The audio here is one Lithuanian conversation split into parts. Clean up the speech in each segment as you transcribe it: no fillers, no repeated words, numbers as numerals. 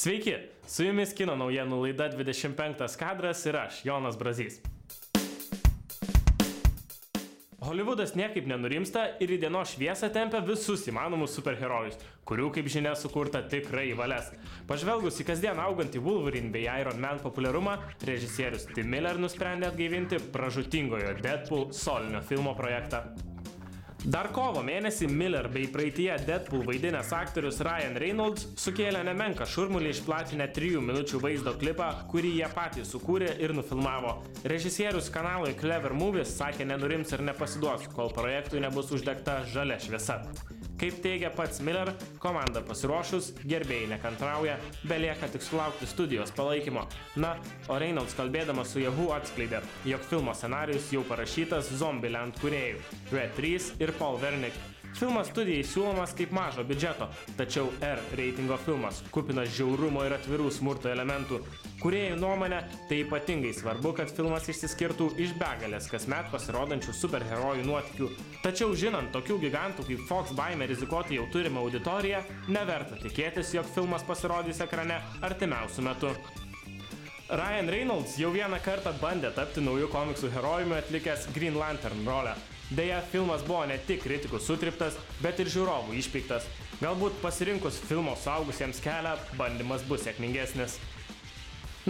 Sveiki, su jumis kino naujienų laida 25 kadras ir aš, Jonas Brazys. Holivudas niekaip nenurimsta ir į dienos šviesą tempia visus įmanomus superherojus, kurių, kaip žinia, sukurta tikrai į valias. Pažvelgus į kasdien augantį Wolverine bei Iron Man populiarumą, režisierius Tim Miller nusprendė atgaivinti pražūtingojo Deadpool solinio filmo projektą. Dar kovo mėnesį Miller bei praeityje Deadpool vaidinęs aktorius Ryan Reynolds sukėlė nemenką šurmulį išplatinę 3 minučių vaizdo klipą, kurį jie patys sukūrė ir nufilmavo. Režisierius kanalui Clever Movies sakė nenurims ir nepasiduos, kol projektui nebus uždegta žalia šviesa. Kaip teigia pats Miller, komanda pasiruošus, gerbėjai nekantrauja, belieka tik sulaukti studijos palaikymo. Na, o Reynolds kalbėdamas su Yahoo atskleidė, jog filmo scenarijus jau parašytas Zombieland kūrėjų Red 3 ir Paul Wernick. Filmas studijai siūlomas kaip mažo biudžeto, tačiau R reitingo filmas, kupinas žiaurumo ir atvirų smurto elementų. Kūrėjų nuomonė, tai ypatingai svarbu, kad filmas išsiskirtų iš begalės kasmet pasirodančių superherojų nuotykių. Tačiau žinant tokių gigantų kaip Fox baimę rizikuoti jau turimą auditoriją, neverta tikėtis, jog filmas pasirodys ekrane artimiausiu metu. Ryan Reynolds jau vieną kartą bandė tapti naujų komiksų herojumi atlikęs Green Lantern rolę. Deja, filmas buvo ne tik kritikų sutriptas, bet ir žiūrovų išpeiktas. Galbūt pasirinkus filmo suaugusiems kelią, bandymas bus sėkmingesnis.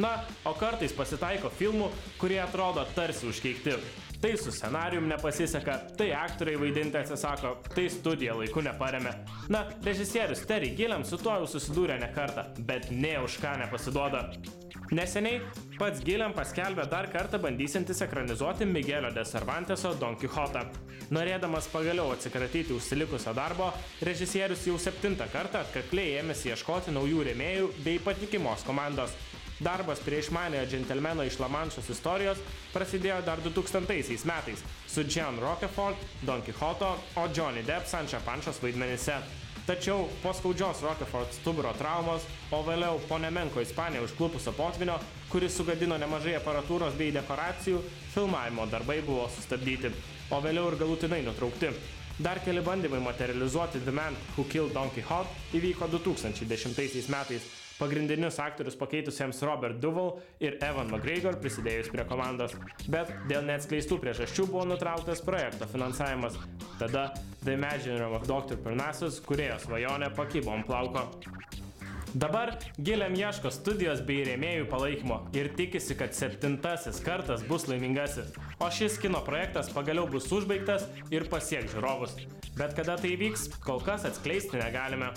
Na, o kartais pasitaiko filmų, kurie atrodo tarsi užkeikti. Tai su scenarijum nepasiseka, tai aktoriai vaidinti atsisako, tai studija laiku neparemė. Na, režisierius Terry Gilliam su tuo jau susidūrė ne kartą, bet nė už ką nepasiduoda. Neseniai pats Gilliam paskelbė dar kartą bandysiantis ekranizuoti Miguelio de Cervanteso Don Quixotą. Norėdamas pagaliau atsikratyti užsilikusio darbo, režisierius jau 7 kartą atkakliai ėmėsi ieškoti naujų rėmėjų bei patikimos komandos. Darbas prie išmaniojo džentelmeno iš Lamanšos istorijos prasidėjo dar 2000 metais su John Rocafort, Don Quixoto, o Johnny Depp Sancho Panšos vaidmenyse. Tačiau po skaudžios Rocafort stuburo traumos, o vėliau po nemenko Ispaniją užklupusio potvynio, kuris sugadino nemažai aparatūros bei dekoracijų, filmavimo darbai buvo sustabdyti, o vėliau ir galutinai nutraukti. Dar keli bandymai materializuoti The Man Who Killed Don Quixote įvyko 2010 metais, pagrindinius aktorius pakeitusiems Robert Duvall ir Ewan McGregor prisidėjus prie komandos, bet dėl neatskleistų priežasčių buvo nutrauktas projekto finansavimas. Tada The Imaginary of Dr. Parnassus kūrėjo svajonę pakibo ant plauko. Dabar Gilliam ieško studijos bei rėmėjų palaikymo ir tikisi, kad 7 kartas bus laimingasis, o šis kino projektas pagaliau bus užbaigtas ir pasieks žiūrovus. Bet kada tai vyks, kol kas atskleisti negalime.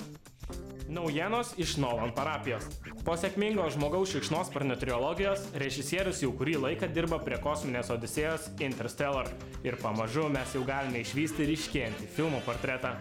Naujienos iš Nolan parapijos. Po sėkmingo žmogaus šikšnosparnio trilogijos režisierius jau kurį laiką dirba prie kosminės odisėjos Interstellar ir pamažu mes jau galime išvysti ryškėjantį filmo portretą.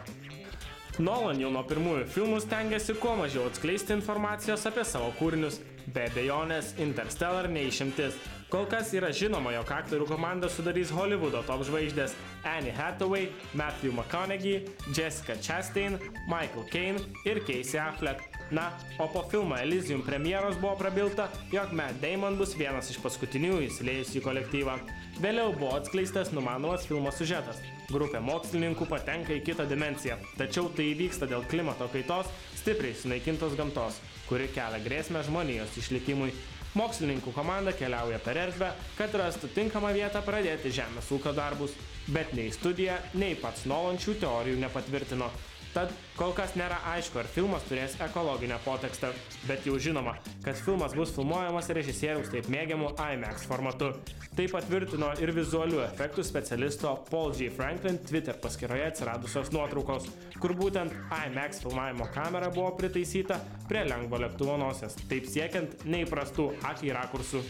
Nolan jau nuo pirmųjų filmų stengiasi kuo mažiau atskleisti informacijos apie savo kūrinius. Be abejonės, Interstellar neišimtis. Kol kas yra žinoma, jog aktorių komandą sudarys Hollywoodo top žvaigždės Anne Hathaway, Matthew McConaughey, Jessica Chastain, Michael Caine ir Casey Affleck. Na, o po filmo Elysium premjeros buvo prabilta, jog Matt Damon bus vienas iš paskutinių įsiliejusių į kolektyvą. Vėliau buvo atskleistas numanomas filmo siužetas. Grupė mokslininkų patenka į kitą dimensiją, tačiau tai įvyksta dėl klimato kaitos, stipriai sunaikintos gamtos, kuri kelia grėsmę žmonijos išlikimui. Mokslininkų komanda keliauja per erdvę, kad rastų tinkamą vietą pradėti žemės ūkio darbus, bet nei studija, nei pats Nolan šių teorijų nepatvirtino. Tad kol kas nėra aišku, ar filmas turės ekologinę potekstę, bet jau žinoma, kad filmas bus filmuojamas režisieriaus taip mėgiamu IMAX formatu. Tai patvirtino ir vizualių efektų specialisto Paul G. Franklin Twitter paskyroje atsiradusios nuotraukos, kur būtent IMAX filmavimo kamera buvo pritaisyta prie lengvo lėktuvo nosies, taip siekiant neįprastų akiai rakursų.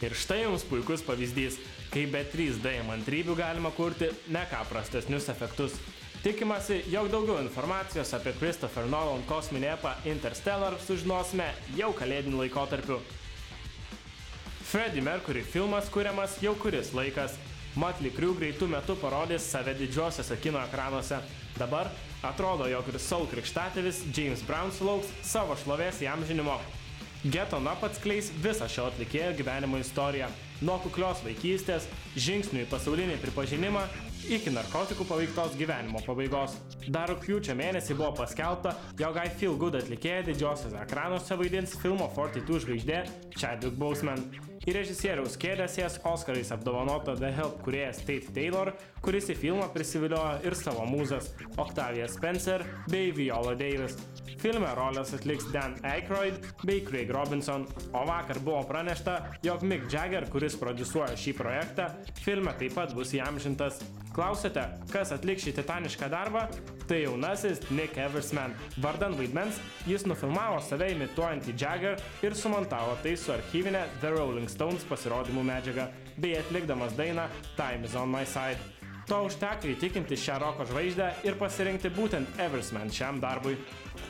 Ir štai jums puikus pavyzdys, kai be 3D įmantrybių galima kurti ne ką prastesnius efektus. Tikimasi, jog daugiau informacijos apie Christopher Nolan kosminį epą Interstellar sužinosime jau kalėdiniu laikotarpiu. Freddie Mercury filmas kuriamas jau kuris laikas. Mötley Crüe greitų metu parodys save didžiosiuose kino ekranuose. Dabar atrodo, jog ir Soul krikštatėvis James Brown sulauks savo šlovės įamžinimo. Get On Up atskleis visą šio atlikėjo gyvenimo istoriją. Nuo kuklios vaikystės, žingsnių į pasaulinį pripažinimą iki narkotikų paveiktos gyvenimo pabaigos. Dar rugpjūčio mėnesį buvo paskelbta, jog I Feel Good atlikėja didžiosiuose ekranuose vaidins filmo 42 žvaigždė Chadwick Boseman. Į režisieriaus kėdę sės Oscarais apdovanota The Help kūrėjas Tate Taylor, kuris į filmą prisiviliojo ir savo mūzas Octavia Spencer bei Viola Davis. Filme rolės atliks Dan Aykroyd bei Craig Robinson, o vakar buvo pranešta, jog Mick Jagger, kuris prodiusuoja šį projektą, filme taip pat bus įamžintas. Klausėte, kas atliks šį titanišką darbą? Tai jaunasis Nick Eversman. Vardan vaidmens jis nufilmavo save imituojantį Jagger ir sumontavo tai su archyvinė The Rolling Stones pasirodymų medžiaga, bei atlikdamas dainą Time is on my side. To užteko įtikinti šią roko žvaigždę ir pasirinkti būtent Eversman šiam darbui.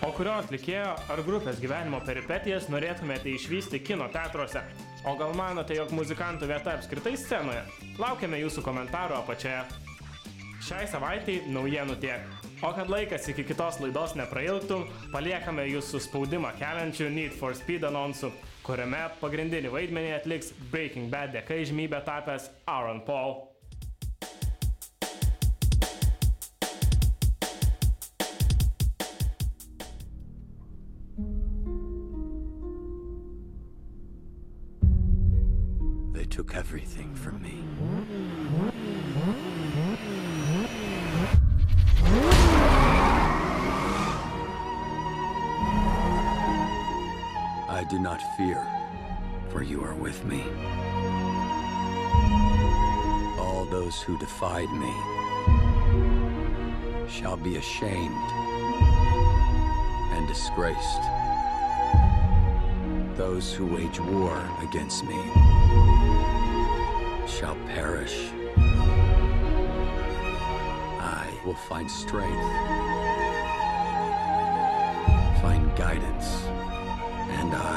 O kurio atlikėjo ar grupės gyvenimo peripetijas norėtumėte išvysti kino teatruose? O gal manote, jog muzikantų vieta apskritai scenoje? Laukiame jūsų komentarų apačioje. Šiai savaitai naujienų tiek. O kad laikas iki kitos laidos neprailgtų, paliekame jūs su spaudimą keliančiu Need for Speed anonsu, kuriame pagrindinį vaidmenį atliks Breaking Bad dėka įžymybę tapęs Aaron Paul. They took everything from me. I do not fear, for you are with me. All those who defied me shall be ashamed and disgraced. Those who wage war against me shall perish. I will find strength, find guidance, and I